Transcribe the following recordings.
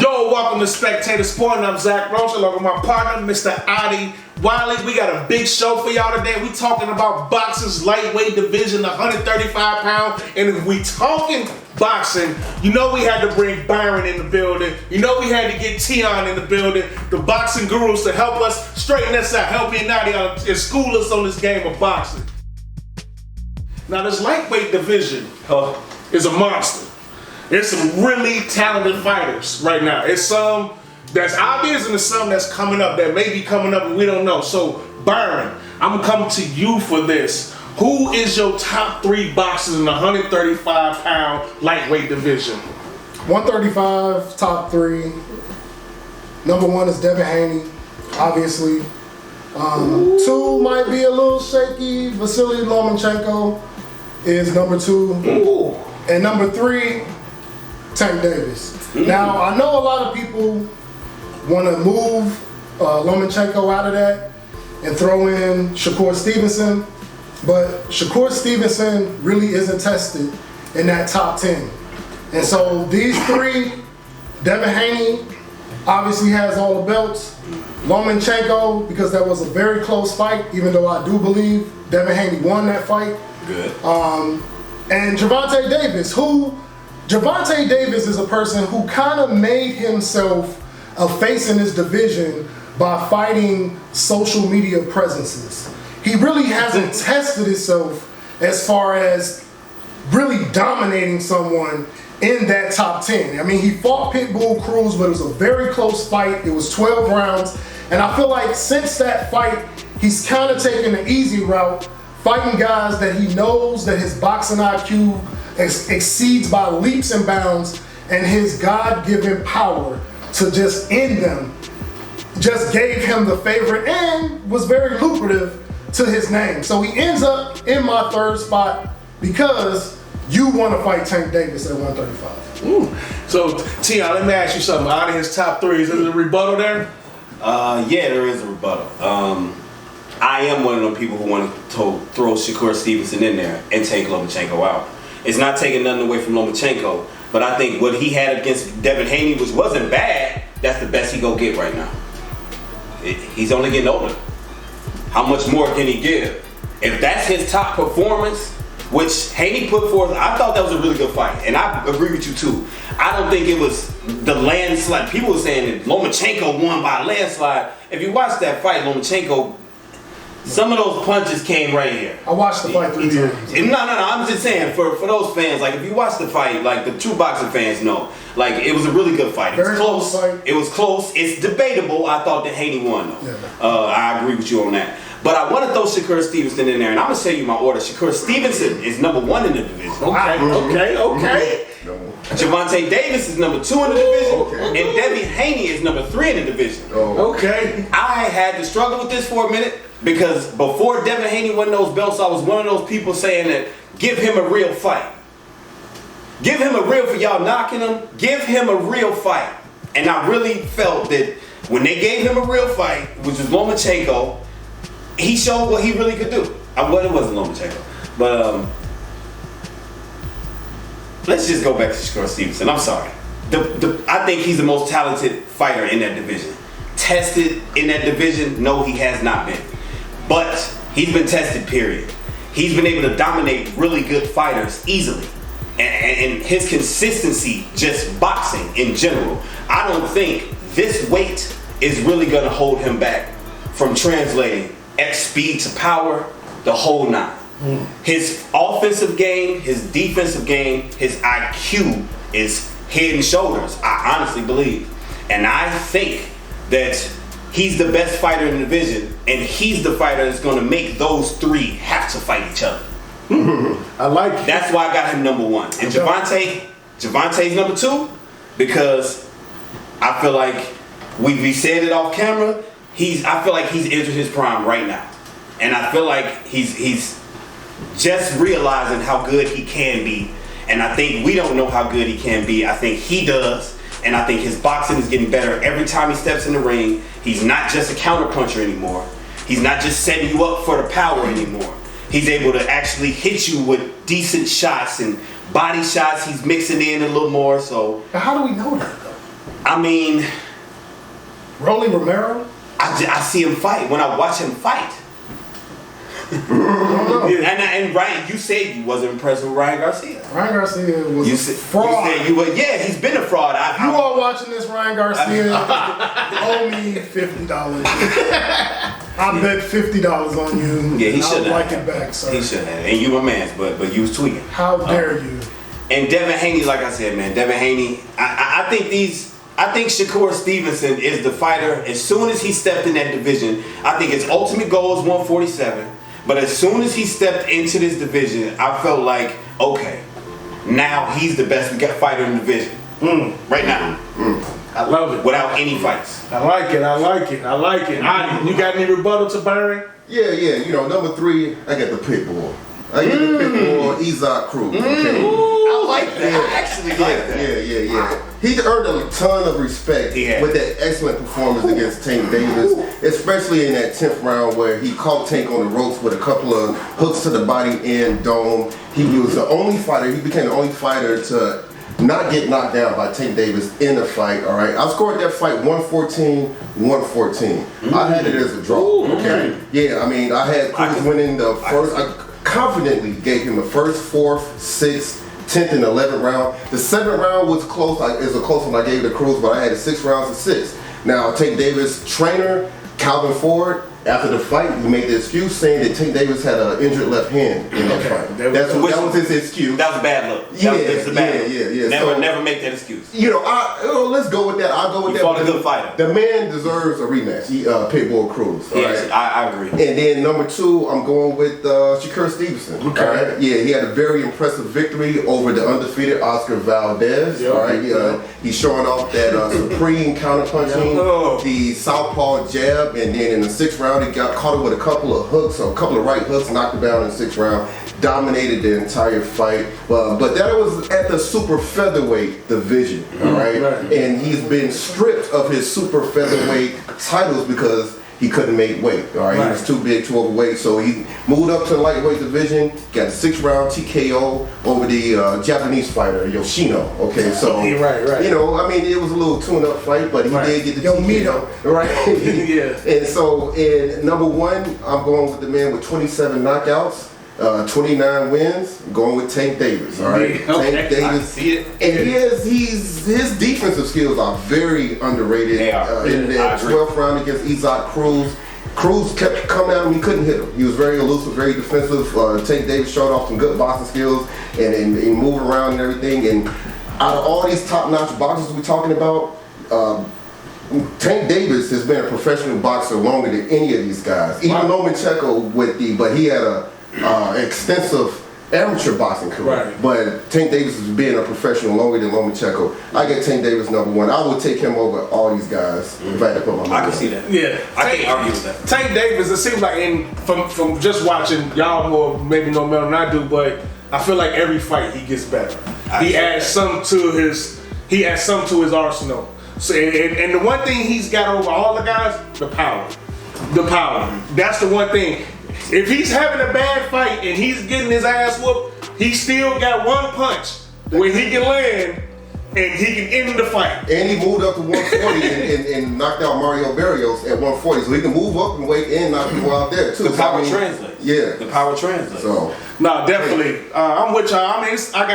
Yo, welcome to Spectator Sporting. I'm Zach Roach, along with my partner, Mr. Adi Wiley. We got a big show for y'all today. We talking about boxing's lightweight division, 135 pounds. And if we talking boxing, you know we had to bring Byron in the building. You know we had to get T.I.M.E in the building, the boxing gurus to help us straighten us out, help me and Adi out, and school us on this game of boxing. Now this lightweight division is a monster. There's some really talented fighters right now. It's some that's obvious and there's some that's coming up that may be coming up and we don't know. So, Byron, I'm gonna come to you for this. Who is your top 3 boxers in the 135-pound lightweight division? 135, top 3. Number 1 is Devin Haney, obviously. 2 might be a little shaky. Vasily Lomachenko is number 2. Ooh. And number 3, Tank Davis. Now, I know a lot of people want to move Lomachenko out of that and throw in Shakur Stevenson, but Shakur Stevenson really isn't tested in that top 10. And so these 3, Devin Haney obviously has all the belts. Lomachenko, because that was a very close fight, even though I do believe Devin Haney won that fight. Good. And Gervonta Davis, Gervonta Davis is a person who kind of made himself a face in this division by fighting social media presences. He really hasn't tested himself as far as really dominating someone in that top 10. I mean, he fought Pitbull Cruz, but it was a very close fight. It was 12 rounds. And I feel like since that fight, he's kind of taken the easy route, fighting guys that he knows that his boxing IQ exceeds by leaps and bounds, and his God-given power to just end them just gave him the favorite and was very lucrative to his name. So he ends up in my 3rd spot because you want to fight Tank Davis at 135. Ooh. So, T.I., let me ask you something. Out of his top 3, is there a rebuttal there? Yeah, there is a rebuttal. I am one of them people who want to throw Shakur Stevenson in there and take Lomachenko out. It's not taking nothing away from Lomachenko, but I think what he had against Devin Haney, which wasn't bad, that's the best he go get right now. He's only getting older. How much more can he give? If that's his top performance, which Haney put forth, I thought that was a really good fight, and I agree with you too. I don't think it was the landslide. People were saying that Lomachenko won by a landslide. If you watch that fight, Lomachenko, some of those punches came right here. I watched the fight 3 times. No. I'm just saying, for those fans, like if you watch the fight, like the true boxing fans know, like it was a really good fight. It was close. It was close. It's debatable. I thought that Haney won though. Yeah. I agree with you on that. But I want to throw Shakur Stevenson in there, and I'm gonna tell you my order. Shakur Stevenson is number 1 in the division. Okay. Gervonta Davis is number 2 in the division, and Devin Haney is number 3 in the division. Okay. I had to struggle with this for a minute because before Devin Haney won those belts, I was one of those people saying that give him a real fight. Give him a real, for y'all knocking him, give him a real fight. And I really felt that when they gave him a real fight, which was Lomachenko, he showed what he really could do. Well, it wasn't Lomachenko, but let's just go back to Shakur Stevenson. I'm sorry. I think he's the most talented fighter in that division. Tested in that division? No, he has not been. But he's been tested, period. He's been able to dominate really good fighters easily. And his consistency, just boxing in general, I don't think this weight is really going to hold him back from translating X speed to power, the whole 9. His offensive game, his defensive game, his IQ is head and shoulders, I honestly believe. And I think that he's the best fighter in the division, and he's the fighter that's going to make those 3 have to fight each other. I like it. That's why I got him number 1. And Gervonta's number 2 because I feel like we said it off camera. I feel like he's entered his prime right now, and I feel like he's just realizing how good he can be. And I think we don't know how good he can be. I think he does, and I think his boxing is getting better every time he steps in the ring. He's not just a counterpuncher anymore. He's not just setting you up for the power anymore. He's able to actually hit you with decent shots and body shots. He's mixing in a little more. So how do we know that though? I mean, Rolly Romero? I see him fight. When I watch him fight. And Ryan, you said you wasn't impressed with Ryan Garcia. Ryan Garcia was a fraud. You said yeah, he's been a fraud. You all watching this, Ryan Garcia, owe me $50. I bet $50 on you. Yeah, he should have. Like it back, sir. He should have. And you my man, but you was tweaking. How dare you? And Devin Haney, like I said, man, Devin Haney, I think Shakur Stevenson is the fighter. As soon as he stepped in that division, I think his ultimate goal is 147. But as soon as he stepped into this division, I felt like, okay, now he's the best fighter in the division. Right now. I love it. Without any fights. I like it. You got any rebuttal to Byron? Yeah. You know, number 3, I got the Pitbull. I get the Pitbull, Isaac Cruz. Okay. I like that. I actually like that. Yeah. He earned a ton of respect with that excellent performance against Tank Davis, especially in that 10th round where he caught Tank on the ropes with a couple of hooks to the body and dome. He was the only fighter. He became the only fighter to not get knocked down by Tank Davis in the fight. All right, I scored that fight 114. I had it as a draw. Okay. Yeah, I mean, I had Cruz winning the first. I confidently gave him the first, 4th, 6th, 10th, and 11th round. The 7th round was close. It was a close one. I gave it to Cruz, but I had 6 rounds to 6. Now, Tank Davis' trainer, Calvin Ford, after the fight, he made the excuse saying that Tank Davis had an injured left hand in that fight. That was his excuse. That was a bad look. Yeah. Never make that excuse. You know, let's go with that. I'll go with that. Fought a good fighter. The man deserves a rematch. Pitbull Cruz. Yes, right? I agree. And then number 2, I'm going with Shakur Stevenson. Okay. All right? Yeah, he had a very impressive victory over the undefeated Oscar Valdez. Yep. All right. He's showing off that supreme counterpunching, the southpaw jab, and then in the 6th round he got caught with a couple of hooks, or a couple of right hooks, knocked him down in the 6th round. Dominated the entire fight, but that was at the super featherweight division, all right? And he's been stripped of his super featherweight titles because he couldn't make weight, all right? He was too big, too overweight, so he moved up to the lightweight division, got a 6th round TKO over the Japanese fighter, Yoshino, okay? So, you know, I mean, it was a little tune-up fight, but he did get the TKO, right? And so, in number 1, I'm going with the man with 27 knockouts. 29 wins, going with Tank Davis. All right, Tank Davis. I see it. And his defensive skills are very underrated. They are. In that 12th round against Isaac Cruz, Cruz kept coming at him. He couldn't hit him. He was very elusive, very defensive. Tank Davis showed off some good boxing skills and moving around and everything. And out of all these top-notch boxers we're talking about, Tank Davis has been a professional boxer longer than any of these guys. Even Lomachenko but he had a extensive amateur boxing career. But Tank Davis has been a professional longer than Lomachenko. I get Tank Davis number 1. I would take him over all these guys if I had to put my money. I can see that. Yeah, I can't argue with that. Tank Davis, it seems like from just watching, y'all more maybe know better than I do, but I feel like every fight he gets better. He adds something to his arsenal. So and the one thing he's got over all the guys, the power. That's the one thing. If he's having a bad fight and he's getting his ass whooped, he still got one punch where he can land and he can end the fight. And he moved up to 140 and knocked out Mario Barrios at 140, so he can move up and weight and knock people out there too. The power translates. Yeah, the power translates. So no, definitely. I'm with y'all. I mean, I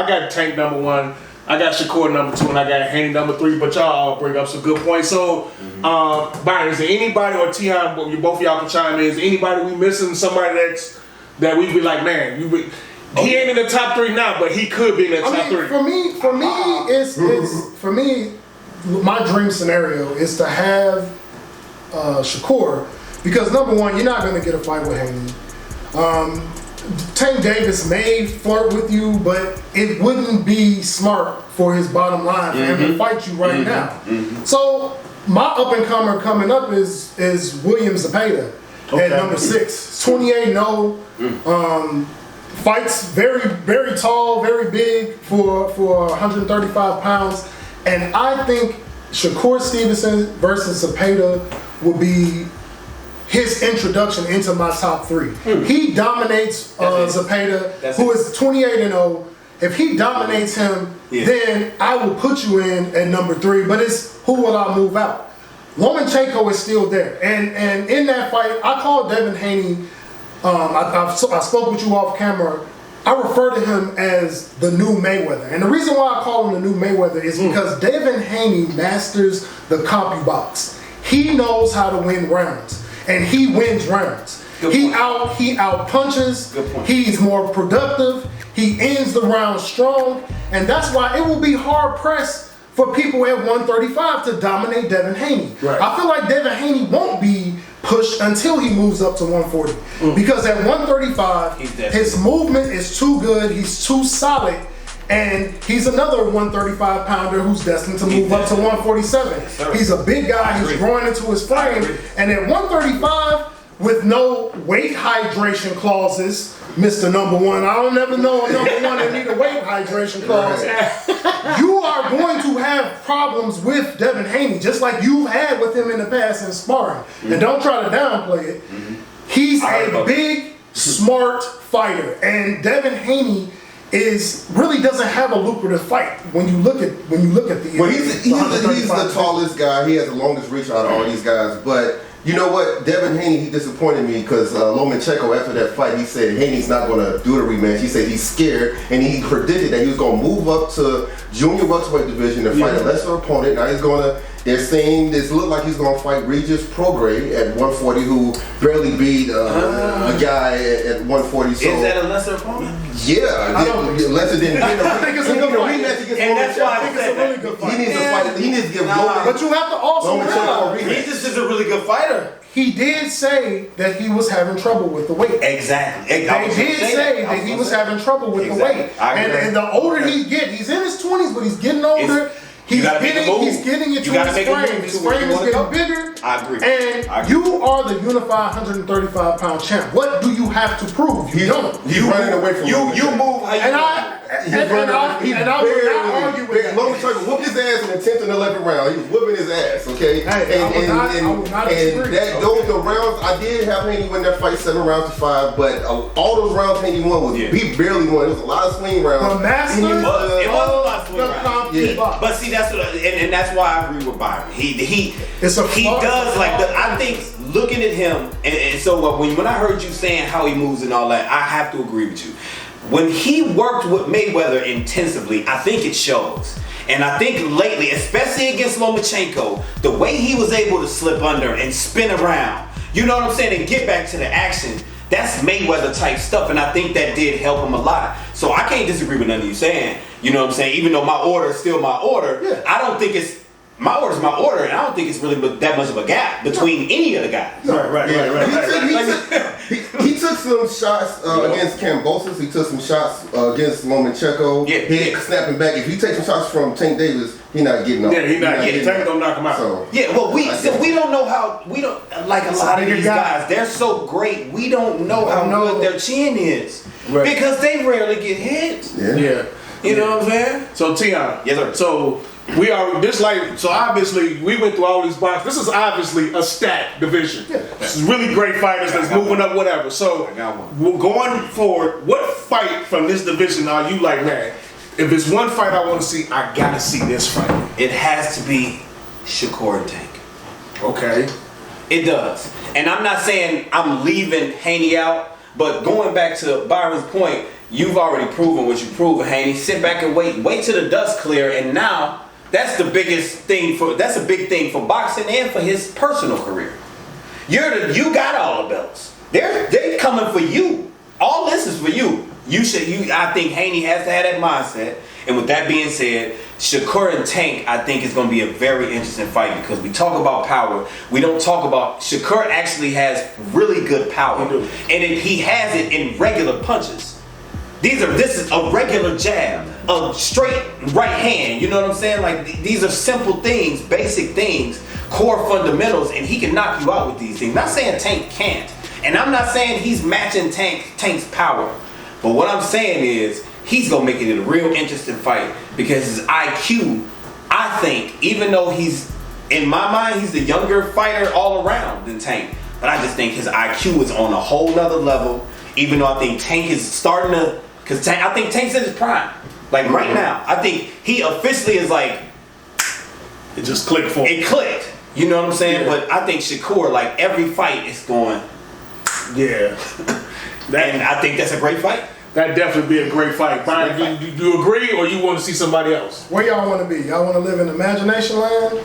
got Tank number 1. I got Shakur number 2, and I got Haney number 3, but y'all all bring up some good points. So, Byron, is there anybody, or T.I.M., both of y'all can chime in, is there anybody we missing, somebody that we be like, man, he ain't in the top 3 now, but he could be in the top 3. For me, my dream scenario is to have Shakur, because number 1, you're not going to get a fight with Haney. Tank Davis may flirt with you, but it wouldn't be smart for his bottom line for him to fight you right now. So my up-and-comer coming up is William Zepeda at number 6. 28-0. Fights very, very tall, very big for 135 pounds. And I think Shakur Stevenson versus Zepeda will be his introduction into my top 3. He dominates Zepeda, who is 28-0. if he dominates him, then I will put you in at number 3. But it's who will I move out? Lomachenko is still there, and in that fight, I called Devin Haney. I spoke with you off camera. I refer to him as the new Mayweather, and the reason why I call him the new Mayweather is because Devin Haney masters the CompuBox. He knows how to win rounds, and he wins rounds. He out punches. He's more productive. He ends the round strong, and that's why it will be hard pressed for people at 135 to dominate Devin Haney. Right. I feel like Devin Haney won't be pushed until he moves up to 140 because at 135 his movement is too good. He's too solid. And he's another 135 pounder who's destined to move up to 147. He's a big guy. He's growing into his frame. And at 135, with no weight hydration clauses, Mr. Number One, I don't ever know a number one that need a weight hydration clause. You are going to have problems with Devin Haney, just like you've had with him in the past in sparring. And don't try to downplay it. He's a big, smart fighter. And Devin Haney really doesn't have a lucrative fight when you look at the. Well, he's the tallest guy. He has the longest reach out of all these guys. But you know what, Devin Haney, he disappointed me because Lomachenko, after that fight, he said Haney's not going to do the rematch. He said he's scared, and he predicted that he was going to move up to junior welterweight division and fight a lesser opponent. Now he's going to. They're saying this look like he's going to fight Regis Prograis at 140, who barely beat a guy at 140. So is that a lesser opponent? Yeah, lesser than. I think it's a good fight. And that's why I think it's a really good fight. He needs to fight. He needs to give Loman. But you have to also realize Regis is a really good fighter. He did say that he was having trouble with the weight. Exactly. They did say that he was having trouble with the weight. And the older he gets, he's in his 20s, but he's getting older. He's getting into his frame. His frame is getting bigger. I agree. And you are the unified 135-pound champ. What do you have to prove? You don't. He's running away from you move how you and I would not argue with that. Lomachenko whooped his ass in the 10th and 11th round. He was whooping his ass, okay? Hey, I would not disagree. Those the rounds, I did have Haney win that fight 7 rounds to 5, but all those rounds Haney won was he barely won. It was a lot of swing rounds. The master, it was a lot of swing rounds. Yeah. But see, that's what, and that's why I agree with Byron. He does like the. I think looking at him, and so when I heard you saying how he moves and all that, I have to agree with you. When he worked with Mayweather intensively, I think it shows. And I think lately, especially against Lomachenko, the way he was able to slip under and spin around, you know what I'm saying, and get back to the action, that's Mayweather type stuff, and I think that did help him a lot. So I can't disagree with none of you saying, you know what I'm saying, even though my order is still my order, I don't think it's, my order is my order, and I don't think it's really that much of a gap between any of the guys. Right. He took some shots against Kambosos. He took some shots against Lomachenko. He snapping back. If he takes some shots from Tank Davis, he's not getting up. Yeah, he's not getting. Tank don't knock him out. So, we don't know how, we don't, like a lot of these guys, they're so great, we don't know how good their chin is. Right. Because they rarely get hit. Yeah. You know what I'm saying? So T.I.M E. Yes, sir. So we are so obviously we went through all these boxes. This is obviously a stacked division. This is really great fighters that's moving up, whatever. So going forward, what fight from this division are you like, man, if it's one fight I want to see, I gotta see this fight? It has to be Shakur and Tank. Okay. It does. And I'm not saying I'm leaving Haney out, but going back to Byron's point, you've already proven what you proven, Haney. Sit back and wait till the dust clear, and now that's the biggest thing that's a big thing for boxing and for his personal career. You got all the belts. They're coming for you. All this is for you. I think Haney has to have that mindset. And with that being said, Shakur and Tank, I think is going to be a very interesting fight because we talk about power. We don't talk about Shakur actually has really good power, and he has it in regular punches. This is a regular jab, a straight right hand. You know what I'm saying? Like these are simple things, basic things, core fundamentals, and he can knock you out with these things. Not saying Tank can't, and I'm not saying he's matching Tank's power, but what I'm saying is he's gonna make it a real interesting fight because his IQ, I think, even though he's in my mind he's the younger fighter all around than Tank, but I just think his IQ is on a whole nother level. Even though I think Tank is starting to. Because I think Tank's in his prime. Like right now, I think he officially is like, it just clicked for him. it clicked. You know what I'm saying? Yeah. But I think Shakur, like every fight is going, Yeah. and I think that's a great fight. That'd definitely be a great fight. Brian, do you agree or you want to see somebody else? Where y'all want to be? Y'all want to live in imagination land?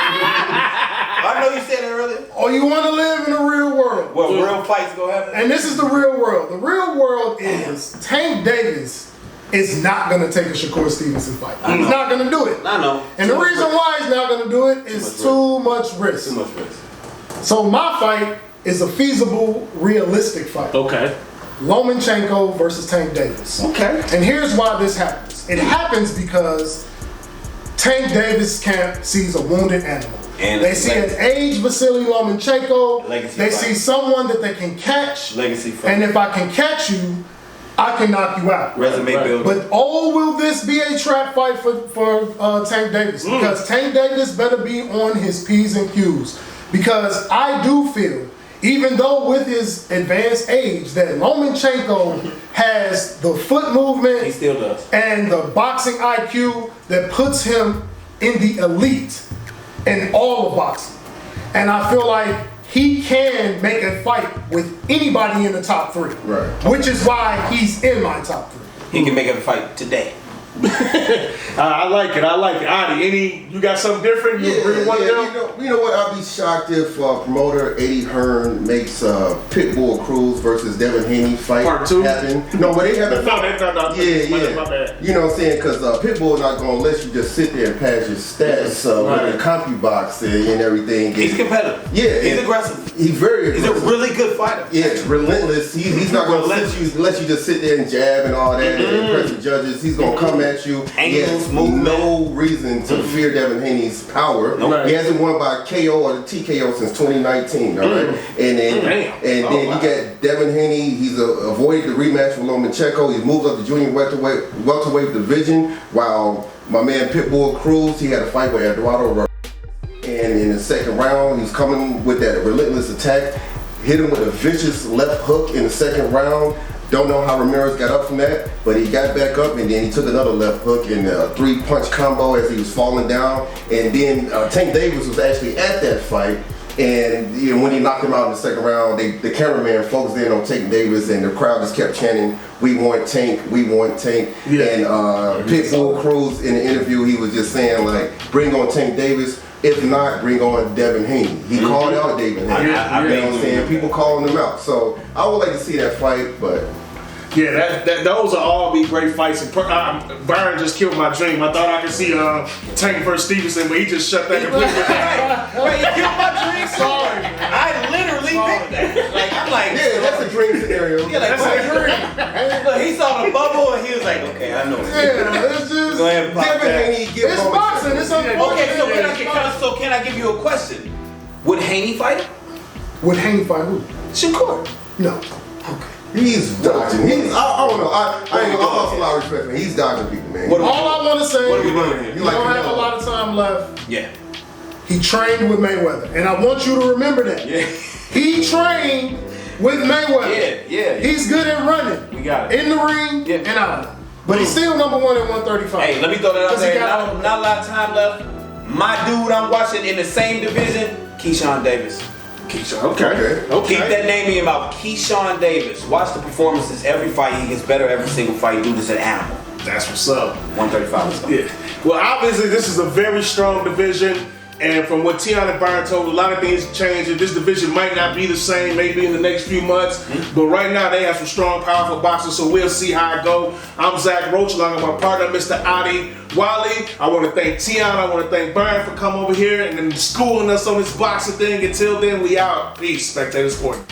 I know you said it earlier. Or you want to live in the real world? Well, real fights go happen. And this is the real world. The real world is Tank Davis is not going to take a Shakur Stevenson fight. He's not going to do it. I know. And the reason why he's not going to do it is too much risk. Too much risk. So my fight is a feasible, realistic fight. Okay. Lomachenko versus Tank Davis. Okay. And here's why this happens. It happens because Tank Davis camp sees a wounded animal. And they see an aged Vasily Lomachenko. Legacy They fight. see someone that they can catch. Legacy fight. And if I can catch you, I can knock you out. Resume building. But oh, will this be a trap fight for Tank Davis? Because Tank Davis better be on his P's and Q's. Because I do feel, even though with his advanced age, that Lomachenko has the foot movement, He still does. and the boxing IQ that puts him in the elite in all of boxing. And I feel like he can make a fight with anybody in the top three. Right. Which is why he's in my top three. He can make a fight today. I like it. Adi, you got something different? You agree with one of them? You know what? I'd be shocked if promoter Eddie Hearn makes Pitbull Cruz versus Devin Haney fight Part two? happen. No, but they haven't. No. Yeah. My bad. You know what I'm saying? Because Pitbull not gonna let you just sit there and pass your stats with the CompuBox and everything. He's competitive. Yeah, He's aggressive. He's very He's a aggressive. really good fighter. Yeah, relentless. He's not gonna let you just sit there and jab and all that and impress the judges. He's gonna come at you. He has movement. no reason to fear Devin Haney's power. Nope. He hasn't won by KO or TKO since 2019. All right, and then you got Devin Haney. He's avoided the rematch with Lomachenko. He moved up the junior welterweight division. While my man Pitbull Cruz, he had a fight with Eduardo. And in the second round, he's coming with that relentless attack. Hit him with a vicious left hook in the second round. Don't know how Ramirez got up from that, but he got back up and then he took another left hook in a 3-punch combo as he was falling down. And then Tank Davis was actually at that fight. And when he knocked him out in the second round, the cameraman focused in on Tank Davis and the crowd just kept chanting, "We want Tank, we want Tank." Yeah. And Pitbull Cruz in the interview, he was just saying like, "Bring on Tank Davis. If not, bring on Devin Haney." He called out Devin Haney. You know what I'm saying? People calling him out. So I would like to see that fight, but Yeah, those will all be great fights. And Byron just killed my dream. I thought I could see Tank versus Stevenson, but he just shut that completely down. Right, you killed my dream. Sorry. I literally picked that. Like, I'm like, yeah, that's a dream scenario. yeah, like, That's a dream. look, he saw the bubble and he was like, okay, I know. Yeah, it's just, Go ahead and pop Devin that. Haney get it's on boxing. It's unfortunate. Okay, so can I give you a question? Would Haney fight him? Would Haney fight who? Shakur. No. He's dodging. I don't know. I lost a lot of respect for him. He's dodging people, man. All I want to say, What are we doing here? you don't have a lot of time left. Yeah. He trained with Mayweather, and I want you to remember that. Yeah. He trained with Mayweather. Yeah. He's good at running. We got it. In the ring Yeah. and out. But he's still number one at 135. Hey, let me throw that out 'Cause he there. got Not a lot of time left. My dude I'm watching in the same division, Keyshawn Davis. Okay. Keep that name in your mouth. Keyshawn Davis. Watch the performances every fight. He gets better every single fight. Dude is an animal. That's what's up. 135. Let's go. Yeah. Well, obviously, this is a very strong division. And from what T.I.M.E and Byron told, a lot of things changing. This division might not be the same maybe in the next few months. But right now, they have some strong, powerful boxers. So we'll see how it go. I'm Zach Roach, along with my partner, Mr. Adi Wiley. I want to thank T.I.M E. I want to thank Byron for coming over here and then schooling us on this boxing thing. Until then, we out. Peace. Spectator Sporting.